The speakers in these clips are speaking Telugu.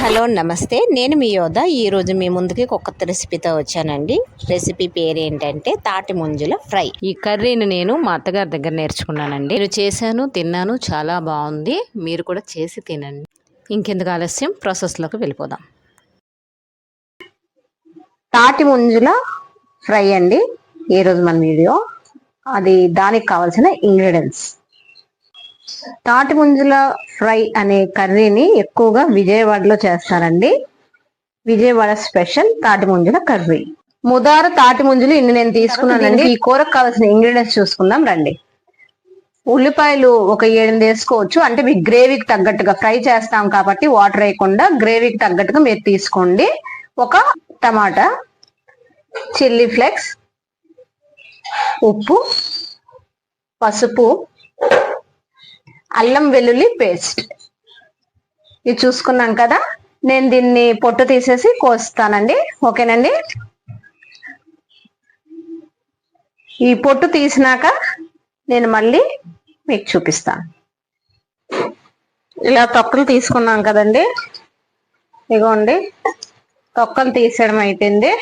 హలో నమస్తే, నేను మీ యోధ. ఈరోజు మీ ముందుకి కొత్త రెసిపీతో వచ్చానండి. రెసిపీ పేరు ఏంటంటే తాటి ముంజుల ఫ్రై. ఈ కర్రీని నేను మా అత్తగారి దగ్గర నేర్చుకున్నానండి. నేను చేశాను, తిన్నాను, చాలా బాగుంది. మీరు కూడా చేసి తినండి. ఇంకెందుకు ఆలస్యం, ప్రాసెస్లోకి వెళ్ళిపోదాం. తాటి ముంజుల ఫ్రై అండి ఈరోజు మన వీడియో. దానికి కావాల్సిన ఇంగ్రీడియంట్స్: తాటి ముంజుల ఫ్రై అనే కర్రీని ఎక్కువగా విజయవాడలో చేస్తారండి. విజయవాడ స్పెషల్ తాటి ముంజుల కర్రీ. ముదార తాటి ముంజులు ఇన్ని నేను తీసుకున్నానండి. ఈ కూరకు కావాల్సిన ఇంగ్రీడియంట్స్ చూసుకుందాం రండి. ఉల్లిపాయలు ఒక 7 వేసుకోవచ్చు, అంటే మీకు గ్రేవీకి తగ్గట్టుగా. ఫ్రై చేస్తాం కాబట్టి వాటర్ వేయకుండా గ్రేవీకి తగ్గట్టుగా మీరు తీసుకోండి. ఒక టమాటా, చిల్లీ ఫ్లేక్స్, ఉప్పు, పసుపు, అల్లం వెల్లుల్లి పేస్ట్. ఇది చూసుకున్నాం కదా. నేను దీన్ని పొట్టు తీసేసి కోస్తానండి. ఓకేనండి. ఈ పొట్టు తీసినాక నేను మళ్ళీ మీకు చూపిస్తాను. ఇలా తొక్కలు తీసుకున్నాం కదండి. ఇగోండి, తొక్కలు తీసేయడం అయిపోయింది.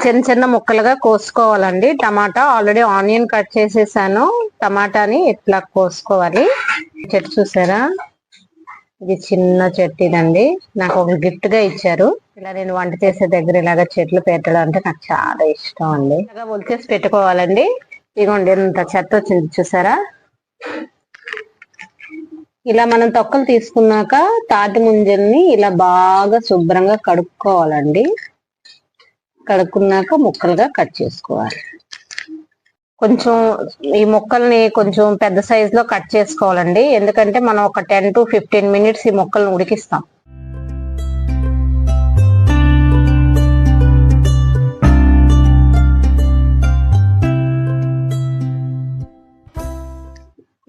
చిన్న చిన్న ముక్కలుగా కోసుకోవాలండి. టమాటా ఆల్రెడీ ఆనియన్ కట్ చేసేసాను. టమాటాని ఇట్లా కోసుకోవాలి. చెట్టు చూసారా, ఇది చిన్న చెట్టు ఇదండి. నాకు ఒక గిఫ్ట్ గా ఇచ్చారు. ఇలా నేను వంట చేసే దగ్గర ఇలాగ చెట్లు పెట్టడం అంటే నాకు చాలా ఇష్టం అండి. ఇలాగా ఒలిచేసి పెట్టుకోవాలండి. ఇదిగోండి, ఇంత చెత్త వచ్చింది చూసారా. ఇలా మనం తొక్కలు తీసుకున్నాక తాటి ముంజల్ని ఇలా బాగా శుభ్రంగా కడుక్కోవాలండి. కడుక్కున్నాక ముక్కలుగా కట్ చేసుకోవాలి. కొంచెం ఈ ముక్కల్ని కొంచెం పెద్ద సైజ్ లో కట్ చేసుకోవాలండి. ఎందుకంటే మనం ఒక 10 to 15 minutes ఈ ముక్కల్ని ఉడికిస్తాం.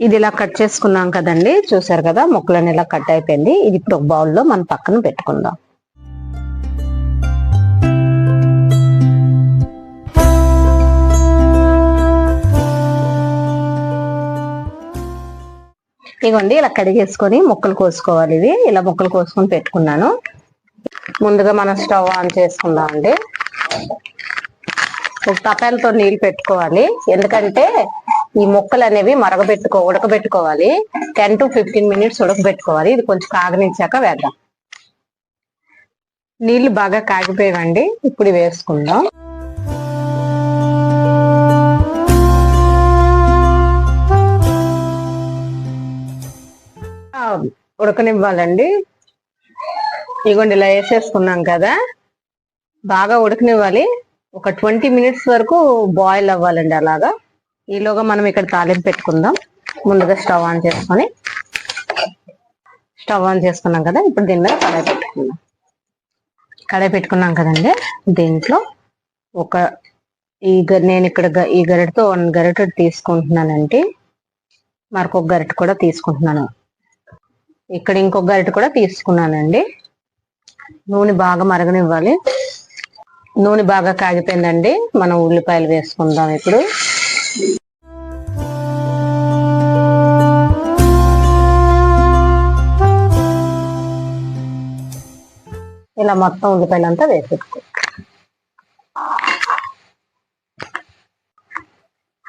ఇది ఇలా కట్ చేసుకున్నాం కదండి. చూసారు కదా, ముక్కలని ఇలా కట్ అయిపోయింది. ఇది ఇప్పుడు ఒక బౌల్లో మనం పక్కన పెట్టుకుందాం. ఇదిగోండి, ఇలా కడిగేసుకొని ముక్కలు కోసుకోవాలి. ఇవి ఇలా ముక్కలు కోసుకొని పెట్టుకున్నాను. ముందుగా మనం స్టవ్ ఆన్ చేసుకుందాం అండి. ఒక తపాలతో నీళ్ళు పెట్టుకోవాలి. ఎందుకంటే ఈ ముక్కలు అనేవి ఉడకబెట్టుకోవాలి. 10 to 15 minutes ఉడకబెట్టుకోవాలి. ఇది కొంచెం కాగనిచ్చాక వేద్దాం. నీళ్లు బాగా కాగిపోయావండి. ఇప్పుడు వేసుకుందాం. ఉడకనివ్వాలండి. ఇగోండి, ఇలా వేసేసుకున్నాం కదా. బాగా ఉడకనివ్వాలి. ఒక 20 minutes వరకు బాయిల్ అవ్వాలండి. అలాగా ఈలోగా మనం ఇక్కడ తాలింపు పెట్టుకుందాం. ముందుగా స్టవ్ ఆన్ చేసుకున్నాం కదా. ఇప్పుడు దీని మీద కడాయి పెట్టుకున్నాం కదండి. దీంట్లో నేను ఇక్కడ ఈ గరిటతో 1 గరిటె తీసుకుంటున్నానండి. మరొక గరిటె కూడా తీసుకుంటున్నాను. ఇక్కడ ఇంకొక గరిటె కూడా తీసుకున్నానండి. నూనె బాగా మరగనివ్వాలి. నూనె బాగా కాగిపోయిందండి. మనం ఉల్లిపాయలు వేసుకుందాం ఇప్పుడు. ఇలా మొత్తం ఉల్లిపాయలంతా వేసేసుకో.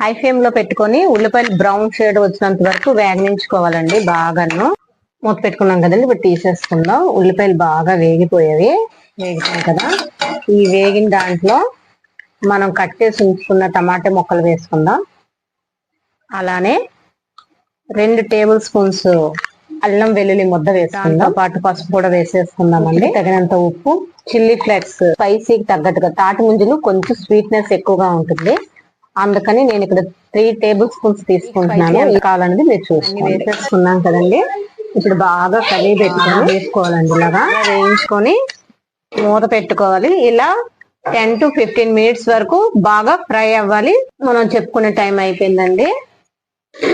హై ఫ్లేమ్ లో పెట్టుకొని ఉల్లిపాయలు బ్రౌన్ షేడ్ వచ్చినంత వరకు వేగనించుకోవాలండి. బాగాను మూత పెట్టుకున్నాం కదండి. ఇప్పుడు తీసేసుకుందాం. ఉల్లిపాయలు బాగా వేగిపోయాయి కదా. ఈ వేగిన దాంట్లో మనం కట్ చేసి ఉంచుకున్న టమాటా ముక్కలు వేసుకుందాం. అలానే 2 tablespoons అల్లం వెల్లుల్లి ముద్ద వేసుకుందాం. పాటు పసుపు కూడా వేసేసుకుందామండి. తగినంత ఉప్పు, చిల్లీ ఫ్లేక్స్ స్పైసీకి తగ్గట్టుగా. తాటి ముంజలు కొంచెం స్వీట్నెస్ ఎక్కువగా ఉంటుంది, అందుకని నేను ఇక్కడ 3 tablespoons తీసుకుంటున్నాను. కావాలనేది మీరు చూసుకొని వేసేసుకున్నాం కదండి. ఇప్పుడు బాగా కడిగి పెట్టుకొని వేసుకోవాలండి. ఇలాగా వేయించుకొని మూత పెట్టుకోవాలి. ఇలా 10 to 15 minutes వరకు బాగా ఫ్రై అవ్వాలి. మనం చెప్పుకునే టైం అయిపోయిందండి.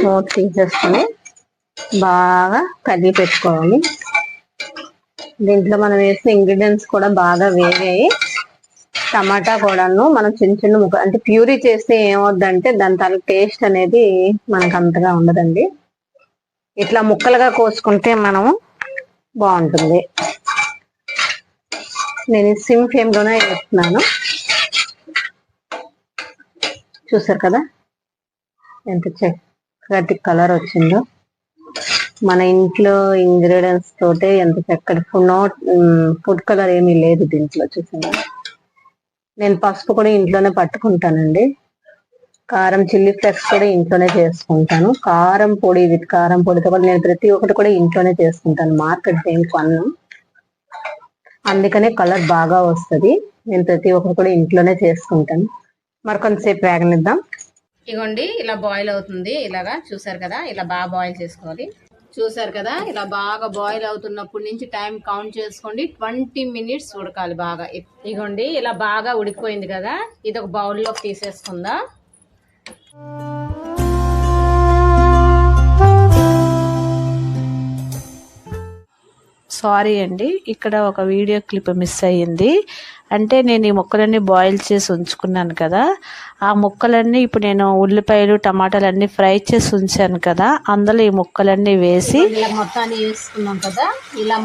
మూత తీసేసుకొని బాగా కడిగి పెట్టుకోవాలి. దీంట్లో మనం వేసిన ఇంగ్రీడియంట్స్ కూడా బాగా వేగాయి. టమాటా కూడాను మనం చిన్న చిన్న ముక్క, అంటే ప్యూరీ చేస్తే ఏమవుద్దంటే దాని తల టేస్ట్ అనేది మనకు అంతగా ఉండదండి. ఇట్లా ముక్కలుగా కోసుకుంటే మనం బాగుంటుంది. నేను సిమ్ ఫ్లేమ్ లోనే వేస్తున్నాను. చూసారు కదా ఎంత చక్కటి కలర్ వచ్చిందో. మన ఇంట్లో ఇంగ్రీడియంట్స్ తోటే ఎంత చక్కటి ఫుడ్ కలర్ ఏమీ లేదు దీంట్లో. చూసాను, నేను పసుపు కూడా ఇంట్లోనే పట్టుకుంటానండి. కారం చిల్లీ ఫ్లేక్స్ కూడా ఇంట్లోనే చేసుకుంటాను. కారం పొడి విత్ కారం పొడితో కూడా నేను ప్రతి ఒక్కటి కూడా ఇంట్లోనే చేసుకుంటాను. మార్కెట్ ఏం కొన్ను, అందుకనే కలర్ బాగా వస్తుంది. నేను ప్రతి ఒక్కటి కూడా ఇంట్లోనే చేసుకుంటాను. మరి కొంతసేపు వేగనిద్దాం. ఇగోండి ఇలా బాయిల్ అవుతుంది. ఇలాగా చూసారు కదా, ఇలా బాగా బాయిల్ చేసుకోవాలి. చూసారు కదా, ఇలా బాగా బాయిల్ అవుతున్నప్పటి నుంచి టైం కౌంట్ చేసుకోండి. 20 minutes ఉడకాలి బాగా. ఇగోండి ఇలా బాగా ఉడికిపోయింది కదా, ఇది ఒక బౌల్లోకి తీసేసుకుందాం. సారీ అండి, ఇక్కడ ఒక వీడియో క్లిప్ మిస్ అయ్యింది. అంటే నేను ఈ ముక్కలన్నీ బాయిల్ చేసి ఉంచుకున్నాను కదా, ఆ ముక్కలన్నీ ఇప్పుడు నేను ఉల్లిపాయలు టమాటాలన్నీ ఫ్రై చేసి ఉంచాను కదా, అందులో ఈ ముక్కలన్నీ వేసి ఇలా మొత్తాన్ని వేసుకున్నాం కదా. ఇలా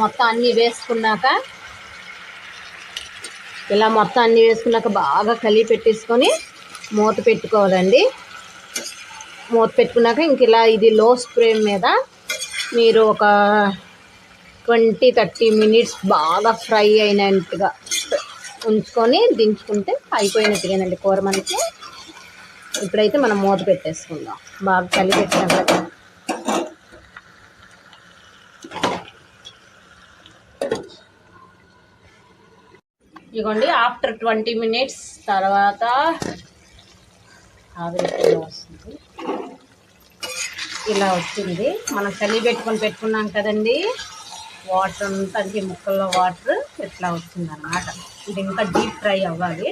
మొత్తం అన్ని వేసుకున్నాక బాగా కలిపి పెట్టేసుకొని మూత పెట్టుకోవాలండి. మూత పెట్టుకున్నాక ఇంక ఇలా ఇది లో ఫ్లేమ్ మీద మీరు ఒక 20-30 minutes బాగా ఫ్రై అయినట్టుగా ఉంచుకొని దించుకుంటే అయిపోయినట్టుగానండి కూర మనకి. ఇప్పుడైతే మనం మూత పెట్టేసుకుందాం. బాగా కలిపి పెట్టినాక ఇదిగోండి ఆఫ్టర్ 20 minutes తర్వాత ఆవిరి వస్తుంది. ఇలా వచ్చింది. మనం కలిపి పెట్టుకున్నాం కదండి, వాటర్ అంతా అంటే ముక్కల్లో వాటర్ ఇట్లా వచ్చింది అన్నమాట. ఇది ఇంకా డీప్ ఫ్రై అవ్వాలి.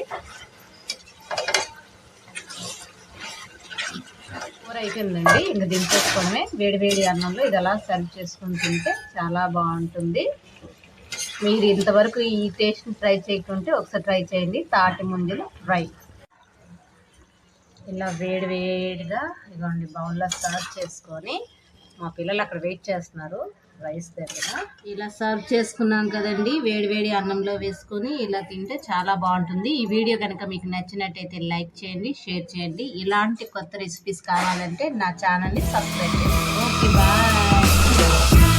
కూర అయిపోయిందండి, ఇంకా దించేసుకోవడమే. వేడి వేడి అన్నంలో ఇది అలా సర్వ్ చేసుకొని తింటే చాలా బాగుంటుంది. మీరు ఇంతవరకు ఈ టేస్ట్ని ట్రై చేయకుంటే ఒకసారి ట్రై చేయండి. తాటి ముంజలు ఫ్రై ఇలా వేడి వేడిగా ఇదిగోండి బౌల్లో సర్వ్ చేసుకొని, మా పిల్లలు అక్కడ వెయిట్ చేస్తున్నారు రైస్ దగ్గర. ఇలా సర్వ్ చేసుకున్నాం కదండి, వేడి వేడి అన్నంలో వేసుకొని ఇలా తింటే చాలా బాగుంటుంది. ఈ వీడియో కనుక మీకు నచ్చినట్టయితే లైక్ చేయండి, షేర్ చేయండి. ఇలాంటి కొత్త రెసిపీస్ కావాలంటే నా ఛానల్ని సబ్స్క్రైబ్ చేయండి. Okay, bye.